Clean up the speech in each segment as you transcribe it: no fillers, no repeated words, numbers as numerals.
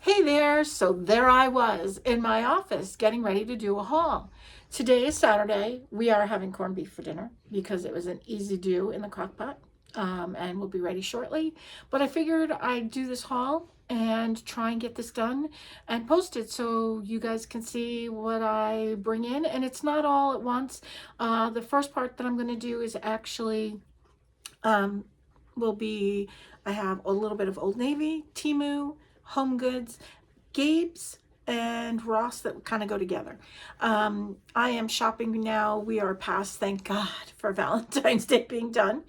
Hey there, so there I was in my office getting ready to do a haul. Today is Saturday. We are having corned beef for dinner because it was an easy do in the crock pot, and we'll be ready shortly. But I figured I'd do this haul and try and get this done and post it so you guys can see what I bring in. And it's not all at once. The first part that I'm going to do is actually um, will be, I have a little bit of Old Navy, Temu, Home Goods, Gabe's, and Ross that kind of go together. I am shopping now. We are past, thank God, for Valentine's Day being done.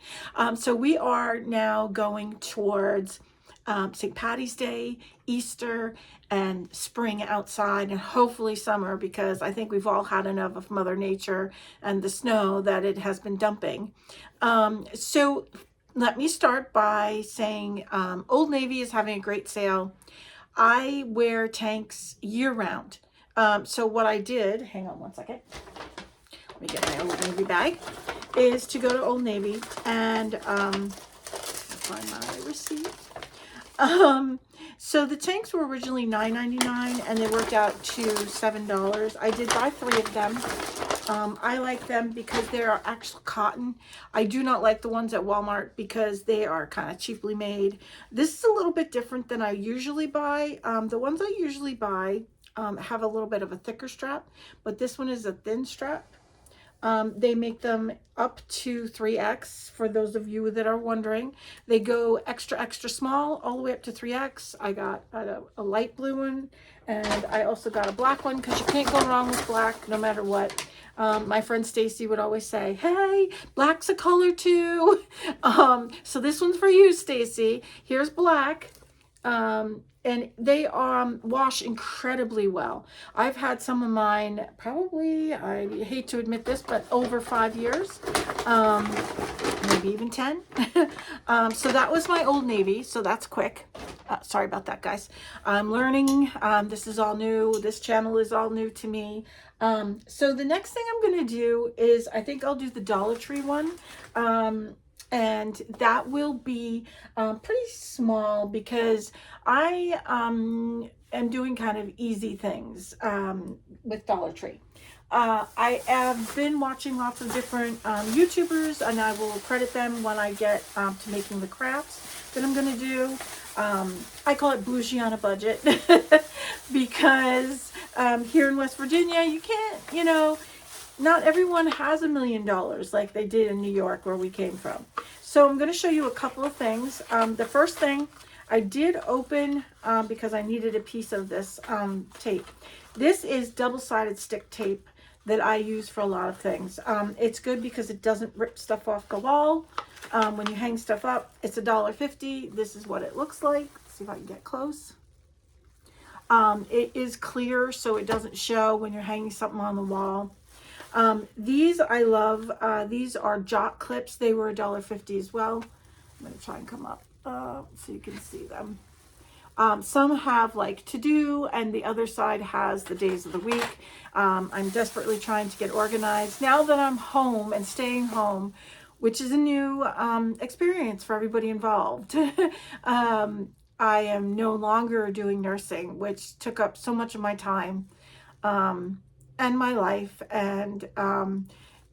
So we are now going towards St. Patty's Day, Easter, and spring outside, and hopefully summer, because I think we've all had enough of Mother Nature and the snow that it has been dumping. So let me start by saying Old Navy is having a great sale. I wear tanks year round. So what I did, hang on one second, let me get my Old Navy bag, is to go to Old Navy and find my receipt. So the tanks were originally $9.99 and they worked out to $7. I did buy 3 of them. I like them because they are actual cotton. I do not like the ones at Walmart because they are kind of cheaply made. This is a little bit different than I usually buy. The ones I usually buy have a little bit of a thicker strap, but this one is a thin strap. They make them up to 3X for those of you that are wondering. They go extra, extra small all the way up to 3X. I got a light blue one, and I also got a black one because you can't go wrong with black no matter what. My friend Stacy would always say, hey, black's a color too. So this one's for you, Stacy. Here's black. And they wash incredibly well. I've had some of mine probably, I hate to admit this, but over 5 years, maybe even 10. So that was my Old Navy, so that's quick. Sorry about that, guys. I'm learning. This is all new. This channel is all new to me. So the next thing I'm going to do is, I think I'll do the Dollar Tree one. And that will be pretty small because I am doing kind of easy things with Dollar Tree. I have been watching lots of different YouTubers, and I will credit them when I get to making the crafts that I'm going to do. I call it bougie on a budget because here in West Virginia, you can't, not everyone has $1 million like they did in New York where we came from. So I'm going to show you a couple of things. The first thing I did open because I needed a piece of this tape. This is double-sided stick tape that I use for a lot of things. It's good because it doesn't rip stuff off the wall. When you hang stuff up, it's $1.50. This is what it looks like. Let's see if I can get close. It is clear, so it doesn't show when you're hanging something on the wall. These I love. These are Jot clips. They were $1.50 as well. I'm going to try and come up so you can see them. Some have like to do, and the other side has the days of the week. I'm desperately trying to get organized now that I'm home and staying home, which is a new experience for everybody involved. I am no longer doing nursing, which took up so much of my time and my life, and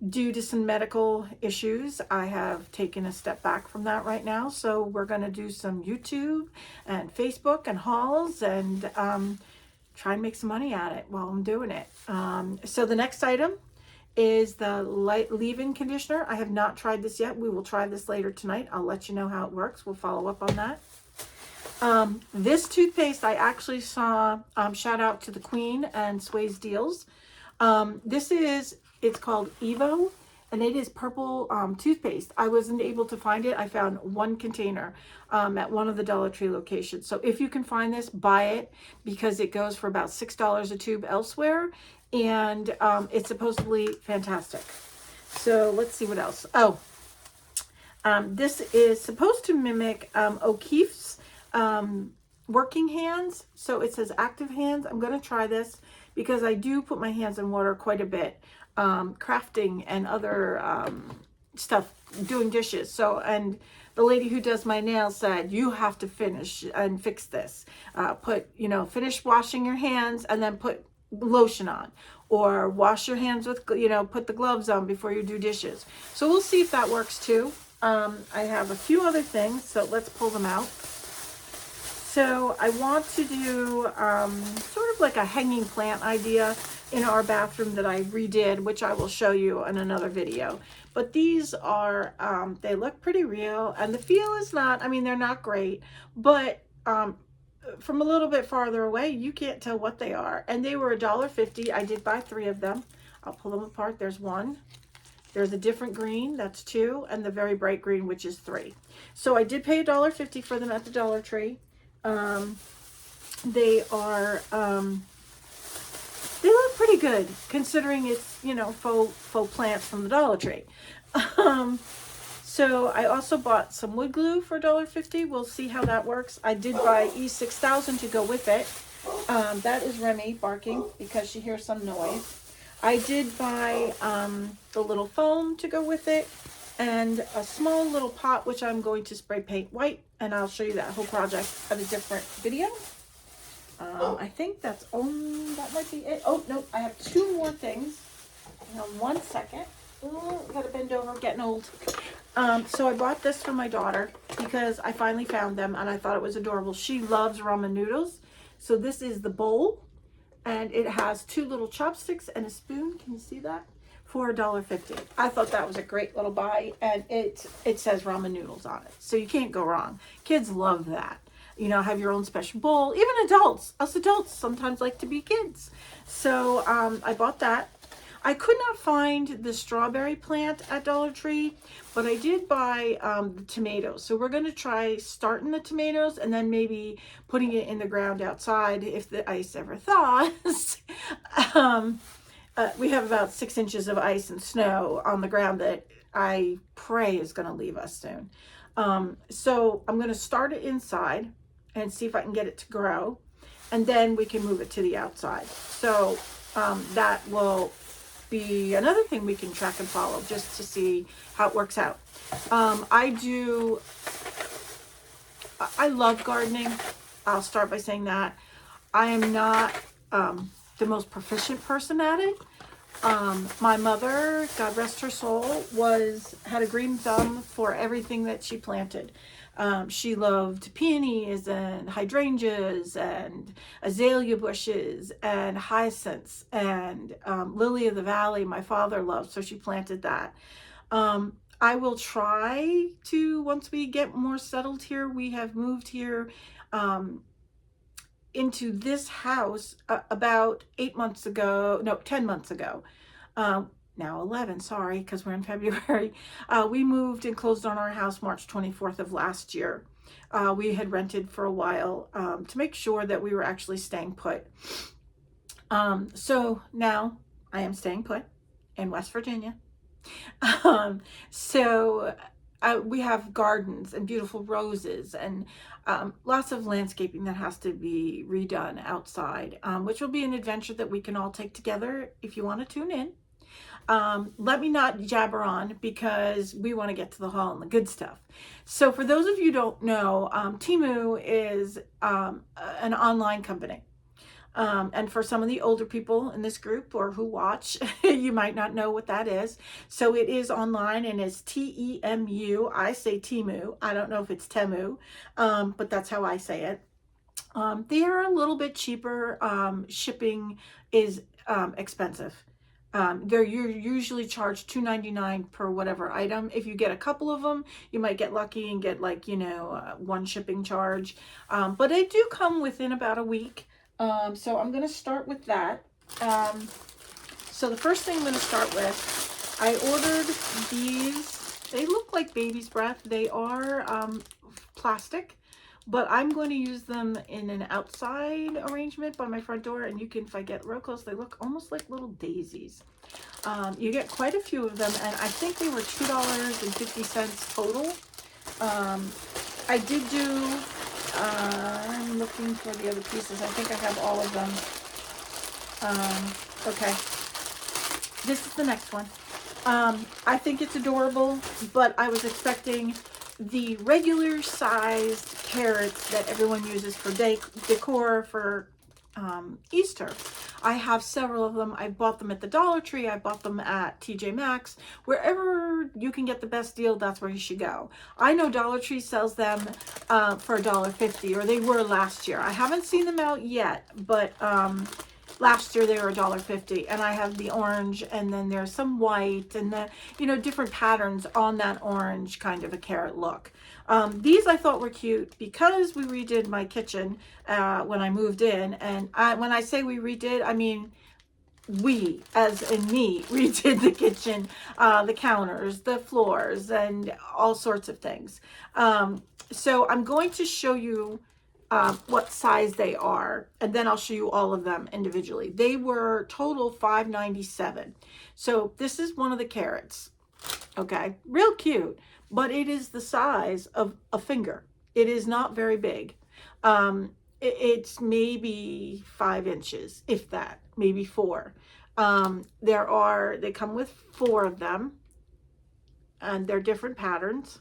due to some medical issues, I have taken a step back from that right now. So we're going to do some YouTube and Facebook and hauls and try and make some money at it while I'm doing it. So the next item is the light leave-in conditioner. I have not tried this yet. We will try this later tonight. I'll let you know how it works. We'll follow up on that. This toothpaste I actually saw, shout out to the Queen and Sway's Deals. It's called Evo, and it is purple toothpaste. I wasn't able to find it. I found one container at one of the Dollar Tree locations. So if you can find this, buy it because it goes for about $6 a tube elsewhere, and it's supposedly fantastic. So let's see what else. Oh, this is supposed to mimic O'Keeffe's working hands. So it says active hands. I'm going to try this because I do put my hands in water quite a bit, crafting and other stuff, doing dishes. So, and the lady who does my nails said, you have to finish and fix this. Finish washing your hands and then put lotion on, or wash your hands with, put the gloves on before you do dishes. So we'll see if that works too. I have a few other things, so let's pull them out. So I want to do sort of like a hanging plant idea in our bathroom that I redid, which I will show you in another video. But these are, they look pretty real, and the feel is not, I mean, they're not great, but from a little bit farther away, you can't tell what they are. And they were $1.50. I did buy 3 of them. I'll pull them apart. There's 1. There's a different green, that's 2, and the very bright green, which is 3. So I did pay $1.50 for them at the Dollar Tree. They are, they look pretty good considering it's, faux plants from the Dollar Tree. So I also bought some wood glue for $1.50. We'll see how that works. I did buy E6000 to go with it. That is Remy barking because she hears some noise. I did buy the little foam to go with it, and a small little pot which I'm going to spray paint white, and I'll show you that whole project at a different video. I think that might be it. Oh no, I have 2 more things. Hang on 1 second. Ooh, gotta bend over, getting old. So I bought this for my daughter because I finally found them and I thought it was adorable. She loves ramen noodles. So this is the bowl, and it has 2 little chopsticks and a spoon. Can you see that? For $1.50. I thought that was a great little buy, and it says ramen noodles on it. So you can't go wrong. Kids love that. Have your own special bowl. Even adults, us adults sometimes like to be kids. So I bought that. I could not find the strawberry plant at Dollar Tree, but I did buy the tomatoes. So we're going to try starting the tomatoes and then maybe putting it in the ground outside if the ice ever thaws. We have about 6 inches of ice and snow on the ground that I pray is going to leave us soon. So I'm going to start it inside and see if I can get it to grow, and then we can move it to the outside. So that will be another thing we can track and follow just to see how it works out. I love gardening. I'll start by saying that. I am not the most proficient person at it. My mother, God rest her soul, had a green thumb for everything that she planted. She loved peonies and hydrangeas and azalea bushes and hyacinths and lily of the valley my father loved, so she planted that. I will try to, once we get more settled here, we have moved here into this house about 10 months ago. Now 11, sorry, because we're in February. We moved and closed on our house March 24th of last year. We had rented for a while to make sure that we were actually staying put. So now I am staying put in West Virginia. We have gardens and beautiful roses and lots of landscaping that has to be redone outside, which will be an adventure that we can all take together if you want to tune in. Let me not jabber on because we want to get to the haul and the good stuff. So for those of you who don't know, Temu is an online company. And for some of the older people in this group or who watch, you might not know what that is. So it is online and it's T-E-M-U. I say Temu. I don't know if it's Temu, but that's how I say it. They are a little bit cheaper. Shipping is expensive. They're usually charged $2.99 per whatever item. If you get a couple of them, you might get lucky and get one shipping charge. But they do come within about a week. So I'm going to start with that. So the first thing I'm going to start with, I ordered these. They look like baby's breath. They are plastic, but I'm going to use them in an outside arrangement by my front door. And you can, if I get real close, they look almost like little daisies. You get quite a few of them, and I think they were $2.50 total. I did do, I'm looking for the other pieces. I think I have all of them. Okay. This is the next one. I think it's adorable, but I was expecting the regular sized carrots that everyone uses for decor for Easter. I have several of them. I bought them at the Dollar Tree. I bought them at TJ Maxx. Wherever you can get the best deal, that's where you should go. I know Dollar Tree sells them for $1.50, or they were last year. I haven't seen them out yet, but last year they were $1.50, and I have the orange, and then there's some white, and the, you know, different patterns on that orange kind of a carrot look. These I thought were cute because we redid my kitchen when I moved in, and when I say we redid, I mean we, as in me, redid the kitchen, the counters, the floors, and all sorts of things. So I'm going to show you what size they are, and then I'll show you all of them individually. They were total $5.97. So this is one of the carrots. Okay, real cute, but it is the size of a finger. It is not very big. It's maybe 5 inches, if that, maybe 4. They come with 4 of them, and they're different patterns.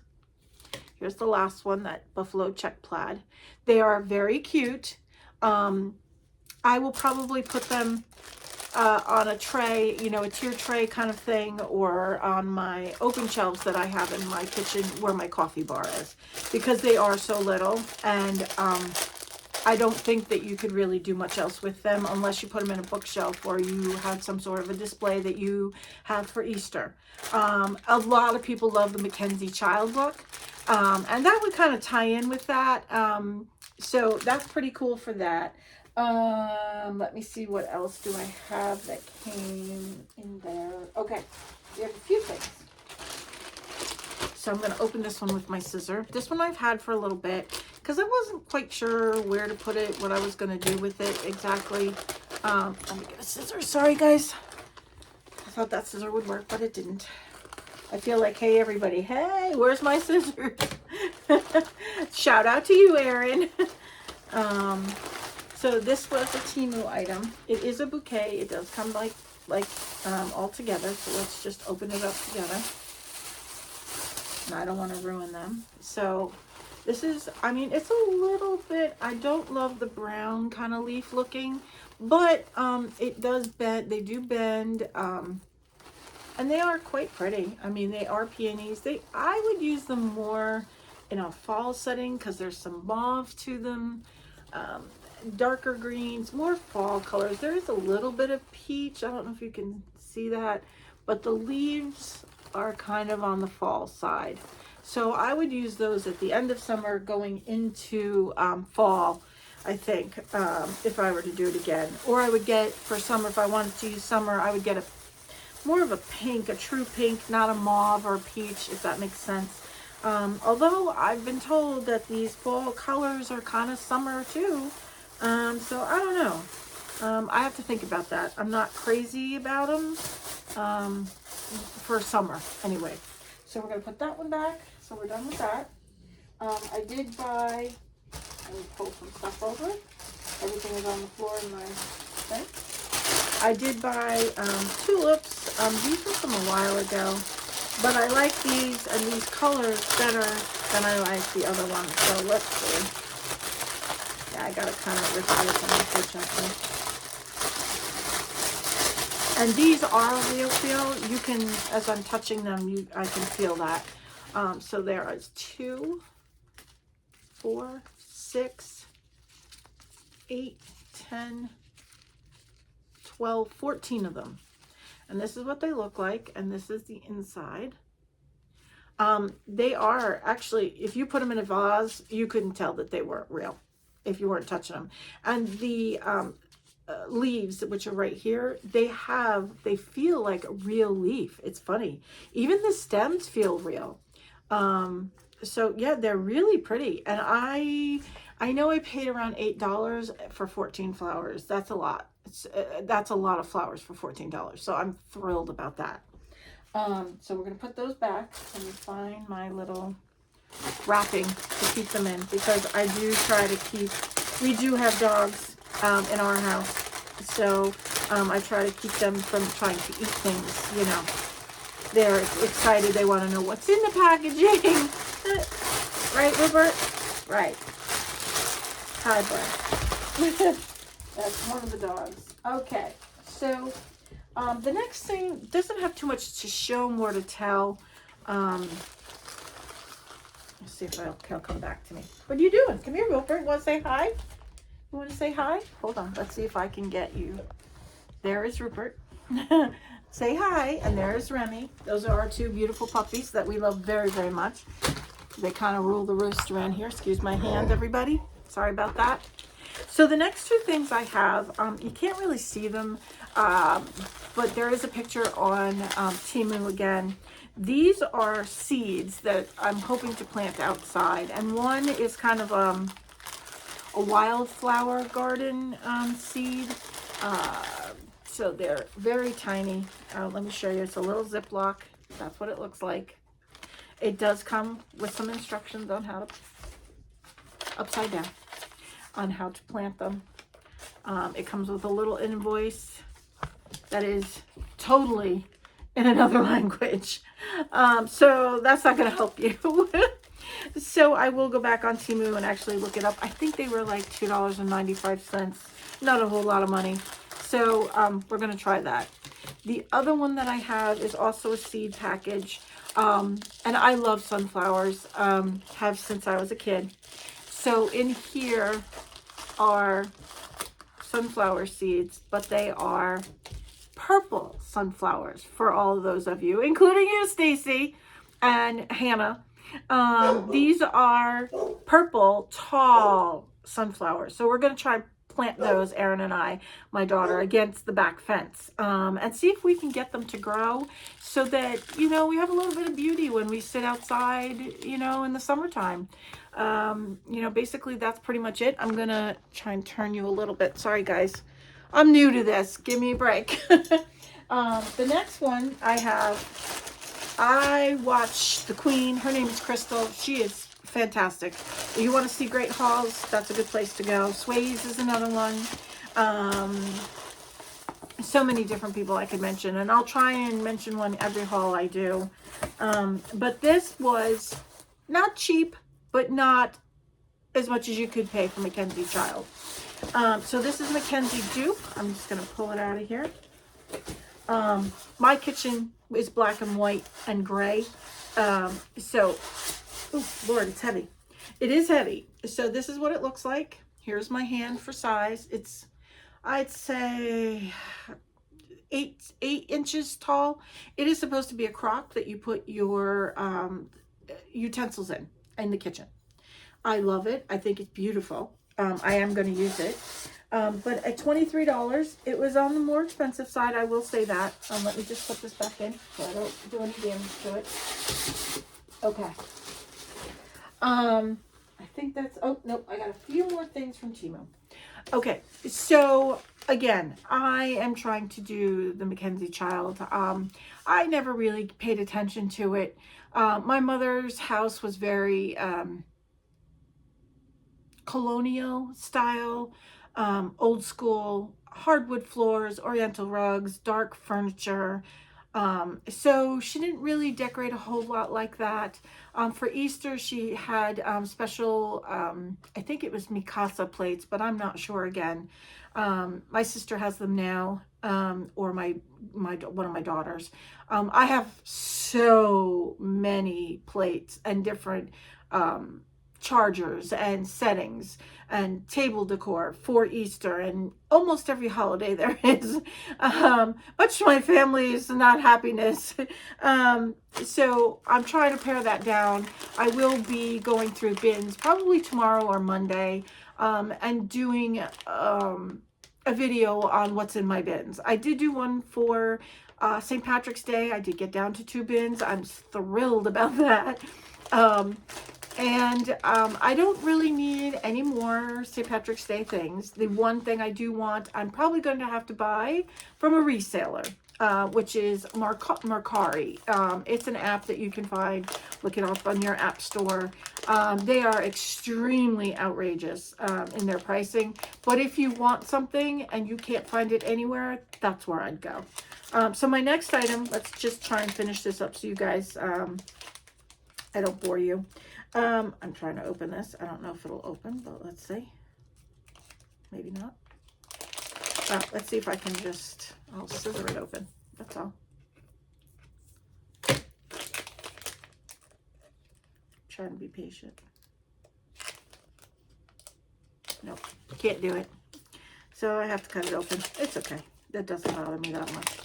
Here's the last one, that buffalo check plaid. They are very cute. I will probably put them on a tray, you know, a tier tray kind of thing, or on my open shelves that I have in my kitchen where my coffee bar is, because they are so little, and I don't think that you could really do much else with them unless you put them in a bookshelf or you had some sort of a display that you have for Easter. A lot of people love the Mackenzie Child look, and that would kind of tie in with that. So that's pretty cool for that. Let me see, what else do I have that came in there? Okay, we have a few things. So I'm going to open this one with my scissor. This one I've had for a little bit because I wasn't quite sure where to put it, what I was going to do with it exactly. Let me get a scissor. Sorry, guys. I thought that scissor would work, but it didn't. I feel like, hey, everybody. Hey, where's my scissors? Shout out to you, Erin. So this was a Temu item. It is a bouquet. It does come like all together. So let's just open it up together. And I don't want to ruin them. So this is, I mean, it's a little bit, I don't love the brown kind of leaf looking, but it does bend, they do bend, and they are quite pretty. I mean, they are peonies. I would use them more in a fall setting because there's some mauve to them, darker greens, more fall colors. There is a little bit of peach. I don't know if you can see that, but the leaves are kind of on the fall side. So I would use those at the end of summer going into fall, I think, if I were to do it again. Or I would get, for summer, if I wanted to use summer, I would get more of a pink, a true pink, not a mauve or peach, if that makes sense. Although I've been told that these fall colors are kind of summer too. So I don't know. I have to think about that. I'm not crazy about them for summer anyway. So we're going to put that one back. So we're done with that. I did buy, let me pull some stuff over. Everything is on the floor in my thing. I did buy tulips. These were from a while ago, but I like these and these colors better than I like the other ones. So let's see. Yeah, I got to kind of rip this one, unfortunately. And these are real feel. You can, as I'm touching them, I can feel that. So there is 2, 4, 6, 8, 10, 12, 14 of them. And this is what they look like. And this is the inside. They are actually, if you put them in a vase, you couldn't tell that they weren't real if you weren't touching them. And the leaves, which are right here, they feel like a real leaf. It's funny. Even the stems feel real. So yeah, they're really pretty. And I know I paid around $8 for 14 flowers. That's a lot. That's a lot of flowers for $14. So I'm thrilled about that. So we're going to put those back. Let me find my little wrapping to keep them in, because I do try to keep, we do have dogs in our house, so I try to keep them from trying to eat things, you know. They're excited, they want to know what's in the packaging. Right, Rupert? Right. Hi, Brent. That's one of the dogs. Okay, so the next thing doesn't have too much to show, more to tell. Let's see if he'll come back to me. What are you doing? Come here, Rupert. Want to say hi? You want to say hi? Hold on. Let's see if I can get you. There is Rupert. Say hi. And there is Remy. Those are our two beautiful puppies that we love very, very much. They kind of rule the roost around here. Excuse my hand, everybody. Sorry about that. So the next two things I have, you can't really see them, but there is a picture on Temu again. These are seeds that I'm hoping to plant outside, and one is kind of a wildflower garden seed. So they're very tiny. Let me show you. It's a little Ziploc. That's what it looks like. It does come with some instructions on how to, upside down, on how to plant them. It comes with a little invoice that is totally in another language. So that's not going to help you. So I will go back on Temu and actually look it up. I think they were like $2.95. Not a whole lot of money. So we're going to try that. The other one that I have is also a seed package. And I love sunflowers. Have since I was a kid. So in here are sunflower seeds, but they are purple sunflowers for all of those of you, including you, Stacy and Hannah. These are purple, tall sunflowers. So we're going to try plant those, Aaron and I, my daughter, against the back fence, and see if we can get them to grow so that, you know, we have a little bit of beauty when we sit outside, you know, in the summertime. You know, basically that's pretty much it. I'm going to try and turn you a little bit. Sorry, guys. I'm new to this. Give me a break. The next one I watch the Queen. Her name is Crystal. She is fantastic. If you want to see great hauls, that's a good place to go. Sways is another one. So many different people I could mention, and I'll try and mention one every haul I do. But this was not cheap, but not as much as you could pay for Mackenzie Child. So this is Mackenzie Dupe. I'm just going to pull it out of here. My kitchen is black and white and gray. So, oh Lord, it's heavy. It is heavy. So this is what it looks like. Here's my hand for size. It's, I'd say 8 inches tall. It is supposed to be a crock that you put your utensils in the kitchen. I love it. I think it's beautiful. I am going to use it. But at $23, it was on the more expensive side. I will say that. Let me just put this back in so I don't do any damage to it. Okay. I think that's, oh, nope. I got a few more things from Temu. Okay. So again, I am trying to do the Mackenzie Child. I never really paid attention to it. My mother's house was very, colonial style, old school, hardwood floors, oriental rugs, dark furniture. So she didn't really decorate a whole lot like that. For Easter, she had special, I think it was Mikasa plates, but I'm not sure again. My sister has them now, or one of my daughters. I have so many plates and different chargers and settings and table decor for Easter and almost every holiday there is, much to my family's not happiness. So I'm trying to pare that down. I will be going through bins probably tomorrow or Monday, and doing a video on what's in my bins. I did do one for St. Patrick's Day. I did get down to 2 bins. I'm thrilled about that. And I don't really need any more St. Patrick's Day things. The one thing I do want, I'm probably going to have to buy from a reseller, which is Mercari. It's an app that you can find. Look it up on your app store. They are extremely outrageous in their pricing. But if you want something and you can't find it anywhere, that's where I'd go. So my next item, let's just try and finish this up so you guys I don't bore you. I'm trying to open this. I don't know if it'll open, but let's see. Maybe not. Let's see if I can just, I'll scissor it open. That's all. Trying to be patient. Nope, can't do it. So I have to cut it open. It's okay. That doesn't bother me that much.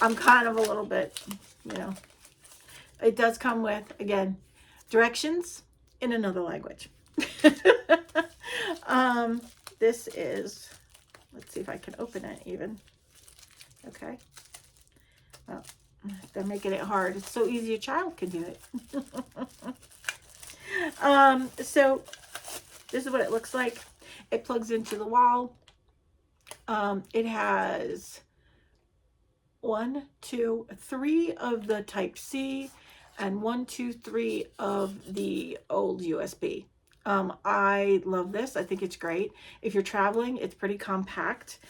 I'm kind of a little bit, you know. It does come with, again, directions in another language. This is, let's see if I can open it even. Okay. Well, they're making it hard. It's so easy a child can do it. So this is what it looks like. It plugs into the wall. It has 1, 2, 3 of the Type C and 1, 2, 3 of the old USB. I love this. I think it's great. If you're traveling, it's pretty compact,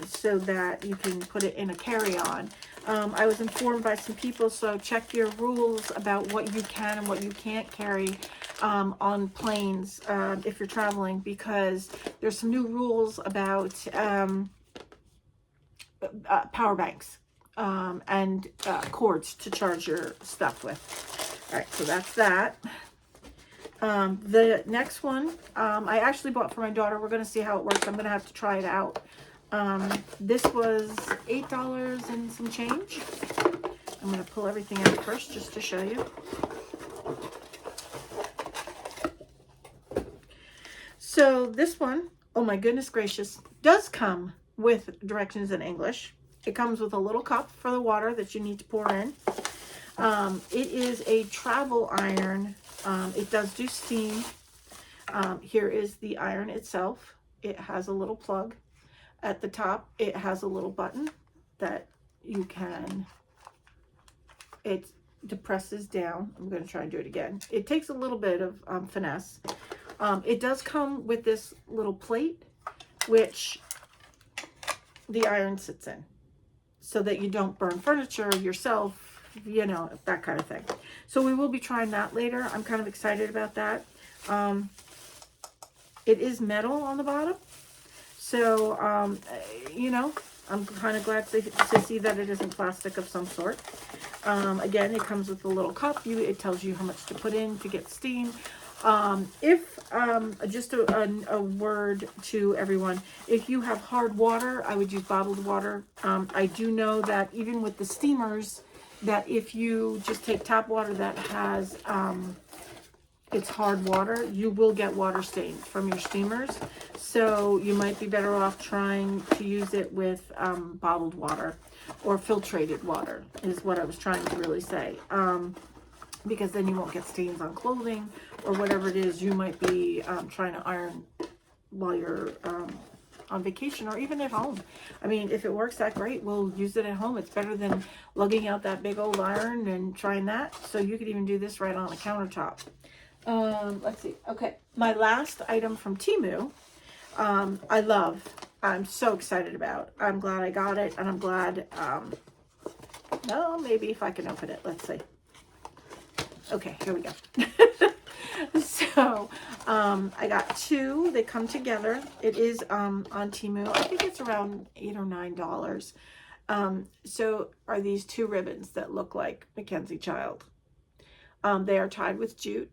so that you can put it in a carry-on. I was informed by some people, so check your rules about what you can and what you can't carry on planes if you're traveling, because there's some new rules about power banks and cords to charge your stuff with. All right, so that's that. The next one, I actually bought for my daughter. We're going to see how it works. I'm going to have to try it out. This was $8 and some change. I'm going to pull everything out first just to show you. So this one, oh my goodness gracious, does come with directions in English. It comes with a little cup for the water that you need to pour in. It is a travel iron. It does do steam. Here is the iron itself. It has a little plug at the top. It has a little button that you can, it depresses down. I'm going to try and do it again. It takes a little bit of finesse. It does come with this little plate, which the iron sits in, so that you don't burn furniture yourself, you know, that kind of thing. So we will be trying that later. I'm kind of excited about that. It is metal on the bottom. So, you know, I'm kind of glad to see that it isn't plastic of some sort. Again, it comes with a little cup. It tells you how much to put in to get steam. Just a word to everyone, if you have hard water, I would use bottled water. I do know that even with the steamers, that if you just take tap water that has, it's hard water, you will get water stains from your steamers. So you might be better off trying to use it with bottled water or filtrated water is what I was trying to really say. Because then you won't get stains on clothing or whatever it is you might be trying to iron while you're on vacation or even at home. I mean, if it works that great, we'll use it at home. It's better than lugging out that big old iron and trying that. So you could even do this right on the countertop. Let's see. Okay, my last item from Temu, I love. I'm so excited about. I'm glad I got it, and I'm glad, well, maybe if I can open it. Let's see. Okay, here we go. So, I got two. They come together. It is on Temu. I think it's around $8 or $9. So are these two ribbons that look like Mackenzie Child. They are tied with jute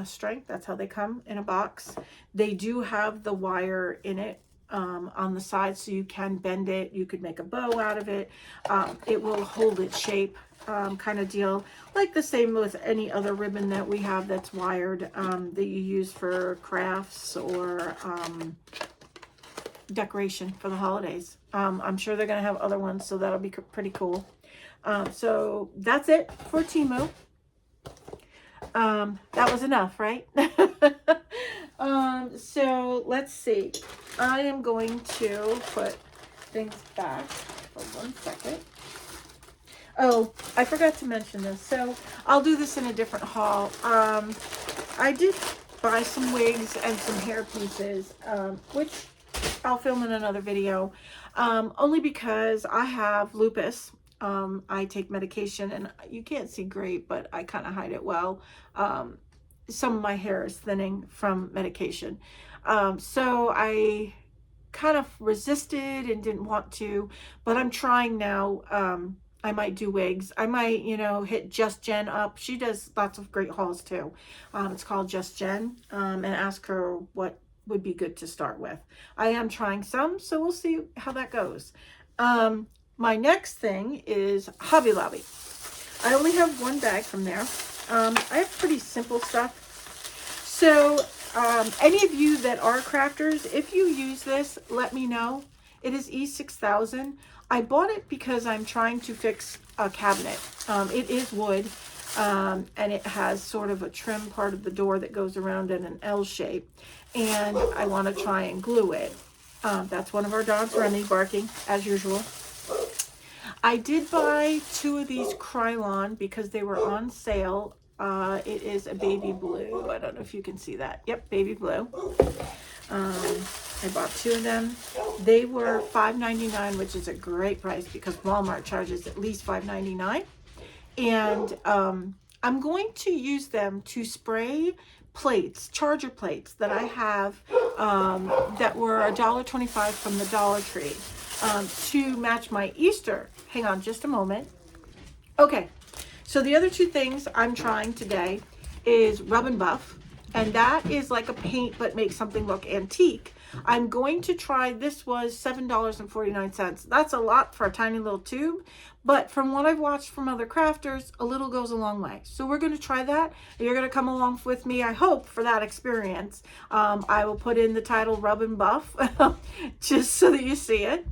string. That's how they come in a box. They do have the wire in it on the side, so you can bend it. You could make a bow out of it. It will hold its shape, kind of deal, like the same with any other ribbon that we have that's wired, that you use for crafts or decoration for the holidays. I'm sure they're going to have other ones, so that'll be pretty cool. So that's it for Temu. That was enough, right? So let's see. I am going to put things back for 1 second. Oh, I forgot to mention this. So I'll do this in a different haul. I did buy some wigs and some hair pieces, which I'll film in another video, only because I have lupus. I take medication, and you can't see great, but I kind of hide it well. Some of my hair is thinning from medication. So I kind of resisted and didn't want to, but I'm trying now. I might do wigs. I might, hit Just Jen up. She does lots of great hauls too. It's called Just Jen, and ask her what would be good to start with. I am trying some, so we'll see how that goes. My next thing is Hobby Lobby. I only have one bag from there. I have pretty simple stuff. So any of you that are crafters, if you use this, let me know. It is E6000. I bought it because I'm trying to fix a cabinet. It is wood, and it has sort of a trim part of the door that goes around in an L shape. And I want to try and glue it. That's one of our dogs, Remy, barking as usual. I did buy 2 of these Krylon because they were on sale. It is a baby blue. I don't know if you can see that. Yep, baby blue. I bought 2 of them. They were $5.99, which is a great price because Walmart charges at least $5.99. And I'm going to use them to spray plates, charger plates that I have that were $1.25 from the Dollar Tree to match my Easter. Hang on just a moment. Okay, so the other 2 things I'm trying today is Rub and Buff, and that is like a paint but makes something look antique. I'm going to try, this was $7.49. That's a lot for a tiny little tube, but from what I've watched from other crafters, a little goes a long way. So we're going to try that. You're going to come along with me, I hope, for that experience. I will put in the title Rub and Buff just so that you see it.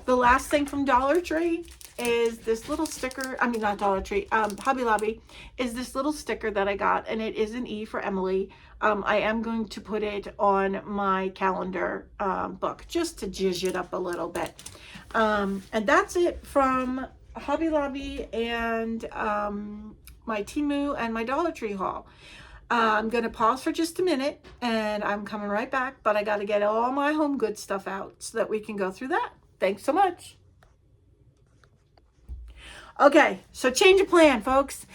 The last thing from Dollar Tree is this little sticker. I mean, not Dollar Tree, Hobby Lobby is this little sticker that I got, and it is an E for Emily. I am going to put it on my calendar book just to zhuzh it up a little bit. And that's it from Hobby Lobby and my Temu and my Dollar Tree haul. I'm going to pause for just a minute, and I'm coming right back, but I got to get all my home goods stuff out so that we can go through that. Thanks so much. Okay, so change of plan, folks.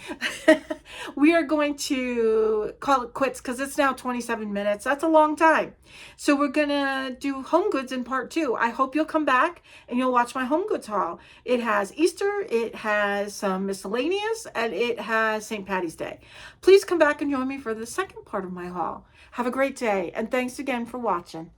We are going to call it quits because it's now 27 minutes. That's a long time. So we're going to do home goods in part 2. I hope you'll come back and you'll watch my home goods haul. It has Easter, it has some miscellaneous, and it has St. Patty's Day. Please come back and join me for the second part of my haul. Have a great day, and thanks again for watching.